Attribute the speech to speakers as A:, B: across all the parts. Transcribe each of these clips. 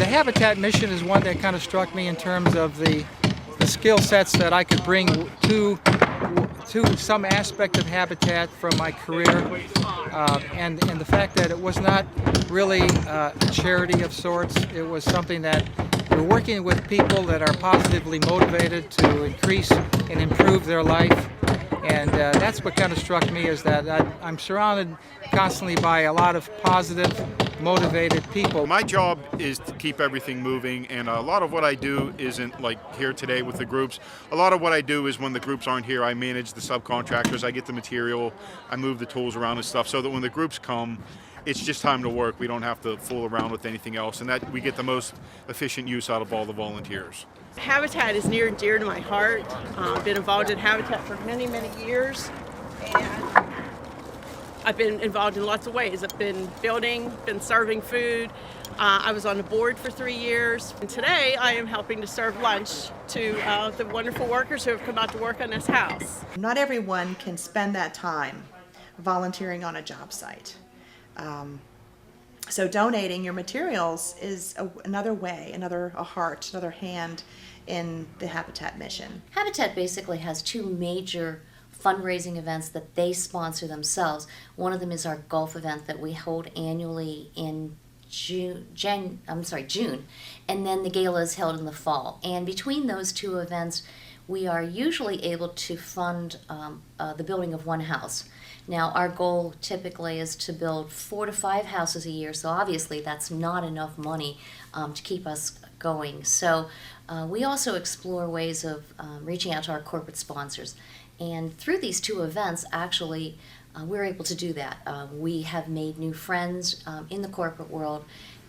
A: The Habitat mission is one that kind of struck me in terms of the skill sets that I could bring to some aspect of Habitat from my career, and the fact that it was not really a charity of sorts. It was something that we're working with people that are positively motivated to increase and improve their life. And that's what kind of struck me, is that I'm surrounded constantly by a lot of positive, motivated people.
B: My job is to keep everything moving, and a lot of what I do isn't like here today with the groups. A lot of what I do is when the groups aren't here, I manage the subcontractors, I get the material, I move the tools around and stuff, so that when the groups come, it's just time to work. We don't have to fool around with anything else, and that we get the most efficient use out of all the volunteers.
C: Habitat is near and dear to my heart. I've been involved in Habitat for many, many years, and I've been involved in lots of ways. I've been building, been serving food. I was on the board for 3 years, and today I am helping to serve lunch to the wonderful workers who have come out to work on this house.
D: Not everyone can spend that time volunteering on a job site. So donating your materials is another way, a heart, another hand in the Habitat mission.
E: Habitat basically has two major fundraising events that they sponsor themselves. One of them is our golf event that we hold annually in June, and then the gala is held in the fall. And between those two events, we are usually able to fund the building of one house. Now, our goal typically is to build 4 to 5 houses a year, so obviously that's not enough money to keep us going. So we also explore ways of reaching out to our corporate sponsors. And through these two events, actually, we're able to do that. We have made new friends in the corporate world,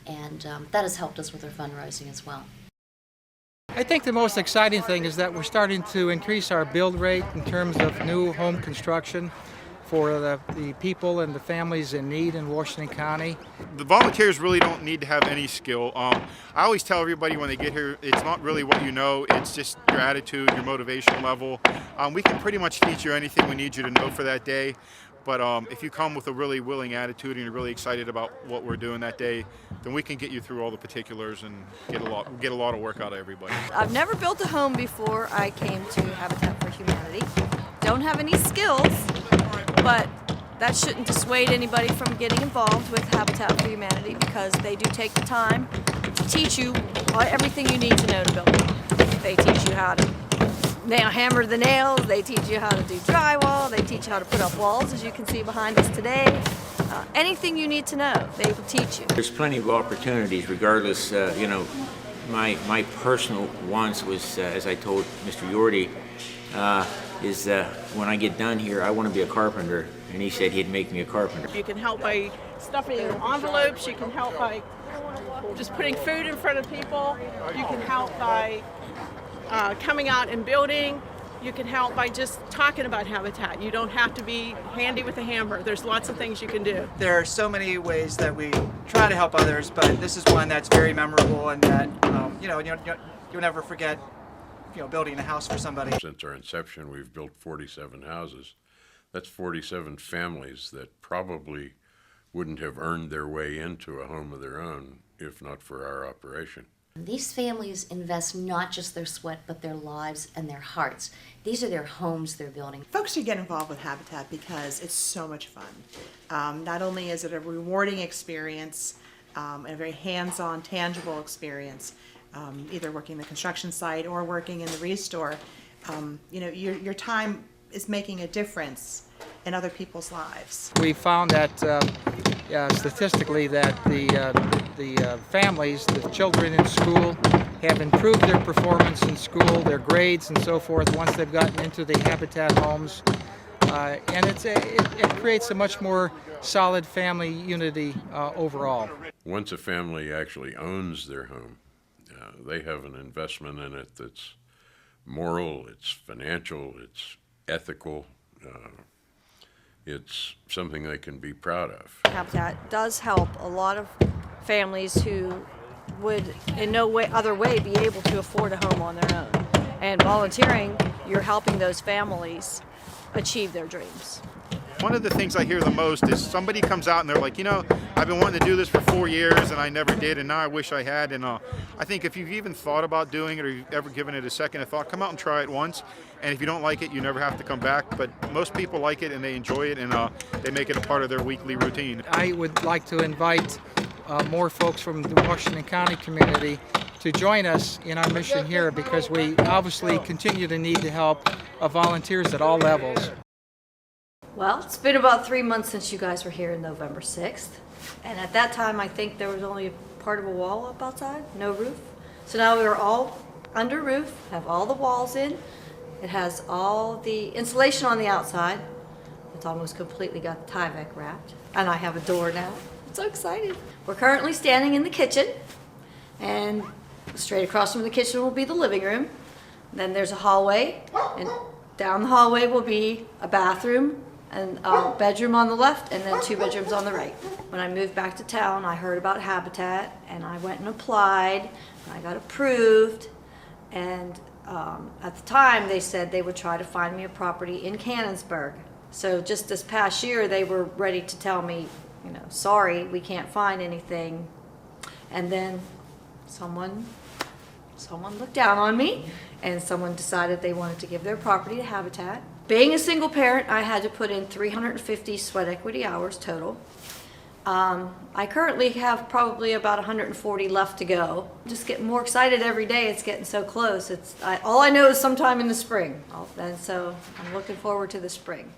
E: and that has helped us with our fundraising as well.
A: I think the most exciting thing is that we're starting to increase our build rate in terms of new home construction for the people and the families in need in Washington County.
B: The volunteers really don't need to have any skill. I always tell everybody when they get here, it's not really what you know, it's just your attitude, your motivation level. We can pretty much teach you anything we need you to know for that day, but if you come with a really willing attitude and you're really excited about what we're doing that day, then we can get you through all the particulars and get a lot of work out of everybody.
F: I've never built a home before I came to Habitat for Humanity. Don't have any skills, but that shouldn't dissuade anybody from getting involved with Habitat for Humanity, because they do take the time to teach you everything you need to know to build a home. They teach you how to hammer the nails, they teach you how to do drywall, they teach you how to put up walls, as you can see behind us today. Anything you need to know, they will teach you.
G: There's plenty of opportunities regardless. My personal wants was, as I told Mr. Yordi, is when I get done here, I want to be a carpenter, and he said he'd make me a carpenter.
C: You can help by stuffing envelopes, you can help by just putting food in front of people, you can help by coming out and building, you can help by just talking about Habitat. You don't have to be handy with a hammer. There's lots of things you can do.
H: There are so many ways that we try to help others, but this is one that's very memorable, and that you'll never forget. Building a house for somebody.
I: Since our inception, we've built 47 houses. That's 47 families that probably wouldn't have earned their way into a home of their own if not for our operation.
E: These families invest not just their sweat, but their lives and their hearts. These are their homes they're building.
D: Folks should get involved with Habitat because it's so much fun. Not only is it a rewarding experience, and a very hands-on, tangible experience, either working the construction site or working in the restore, your time is making a difference in other people's lives.
A: We found that statistically that the families, the children in school, have improved their performance in school, their grades and so forth once they've gotten into the Habitat homes, and it creates a much more solid family unity overall.
I: Once a family actually owns their home, they have an investment in it that's moral, it's financial, it's ethical, it's something they can be proud of.
F: Habitat does help a lot of families who would in no other way be able to afford a home on their own. And volunteering, you're helping those families achieve their dreams.
B: One of the things I hear the most is somebody comes out and they're like, you know, I've been wanting to do this for 4 years and I never did, and now I wish I had. And I think if you've even thought about doing it or you've ever given it a second of thought, come out and try it once. And if you don't like it, you never have to come back. But most people like it and they enjoy it, and they make it a part of their weekly routine.
A: I would like to invite more folks from the Washington County community to join us in our mission here, because we obviously continue to need the help of volunteers at all levels.
F: Well, it's been about 3 months since you guys were here on November 6th. And at that time, I think there was only part of a wall up outside, no roof. So now we're all under roof, have all the walls in. It has all the insulation on the outside. It's almost completely got Tyvek wrapped. And I have a door now. I'm so excited. We're currently standing in the kitchen, and straight across from the kitchen will be the living room. Then there's a hallway, and down the hallway will be a bathroom and a bedroom on the left, and then 2 bedrooms on the right. When I moved back to town, I heard about Habitat, and I went and applied, and I got approved. And at the time, they said they would try to find me a property in Canonsburg. So just this past year, they were ready to tell me, you know, sorry, we can't find anything. And then someone looked down on me, and someone decided they wanted to give their property to Habitat. Being a single parent, I had to put in 350 sweat equity hours total. I currently have probably about 140 left to go. Just getting more excited every day. It's getting so close. All I know is sometime in the spring, and so I'm looking forward to the spring.